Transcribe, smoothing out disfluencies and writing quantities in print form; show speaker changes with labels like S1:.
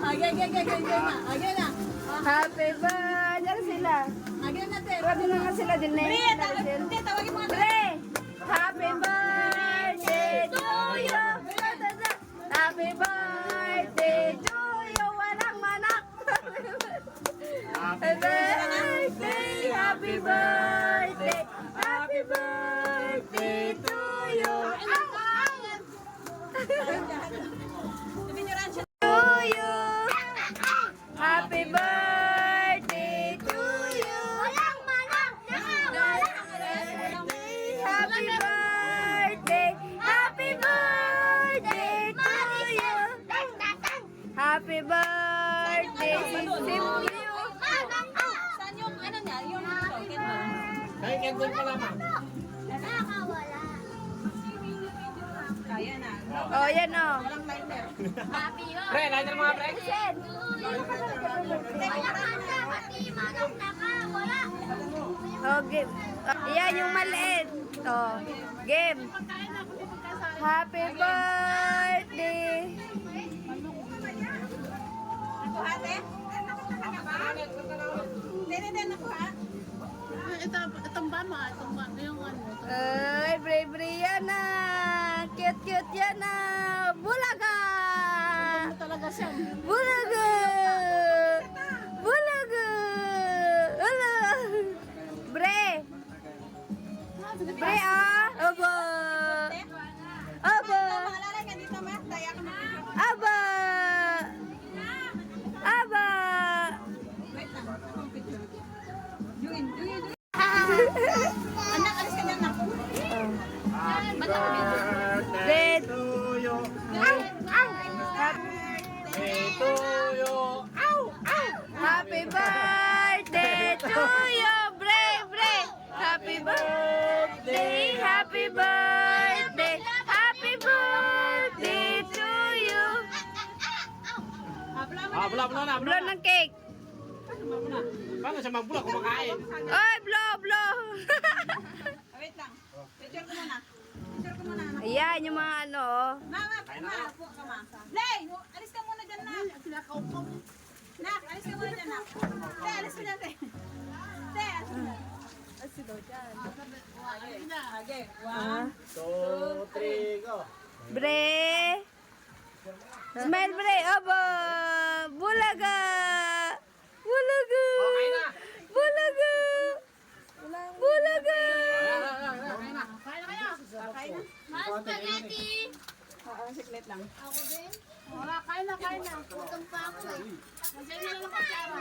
S1: Again na. Again na.
S2: Happy birthday. Diyan sila.
S1: Again na, te.
S2: Pwede na nga sila din eh.
S1: Te, tawagin mo nga.
S2: Pre! Happy birthday to you! Happy birthday to you! Walang manak! Happy birthday! Happy birthday! Happy birthday to you!
S1: Sabi niyo rin siya.
S2: To you! Happy birthday to you! Walang manak! Happy birthday! Happy birthday to you! Happy birthday! Simple you!
S1: Saan yung ano niya? Yung token ba?
S3: Kaya candle pa lamang.
S1: Kaya na.
S2: Oh, yan oh.
S1: Walang lighter.
S3: Pre, lighter mga pre.
S2: Oh, game. Yan yung maliit. Oh, game. Happy birthday.
S1: Nakuha, te? Hindi, nakuha.
S4: Itong ba mo? Yung ano?
S2: Ay, bravery yan na. Cute yan na. Bulaga.
S4: Talaga siya.
S2: Bulaga. Bulaga. Ala. Bre. Bre ah. Aba. Aba.
S1: Maalala ka dito, ma? Daya ka na.
S2: Aba. Aba.
S1: Wait lang. Yun. Anak, alis ka na, anak.
S2: Dead.
S3: To you. Happy to you.
S2: Happy birthday to you, Bre. Happy birthday, happy birthday, happy birthday to you.
S3: Blow na.
S2: Blow ng cake.
S3: Paano siya magbulak kumakain?
S2: Oy, blow.
S1: Wait lang. Picture ko muna. Anak.
S2: Ayan, yung mga ano. Oh.
S1: Mama, po ka, ma. Lay, alis ka muna dyan, nak. Nak, alis ka muna dyan, nak. Te, alis ka dyan, te. Te, alis ka dyan. Okay, 1,
S3: 2, 3, go.
S2: Bre. Smile, Bre. Obo. Bulaga. Bulaga.
S3: Okay na.
S2: Bulaga. Bulaga.
S1: siklet lang.
S4: Wala, kain na. Utang pa ako eh. Nandiyan na lang ang kutsara.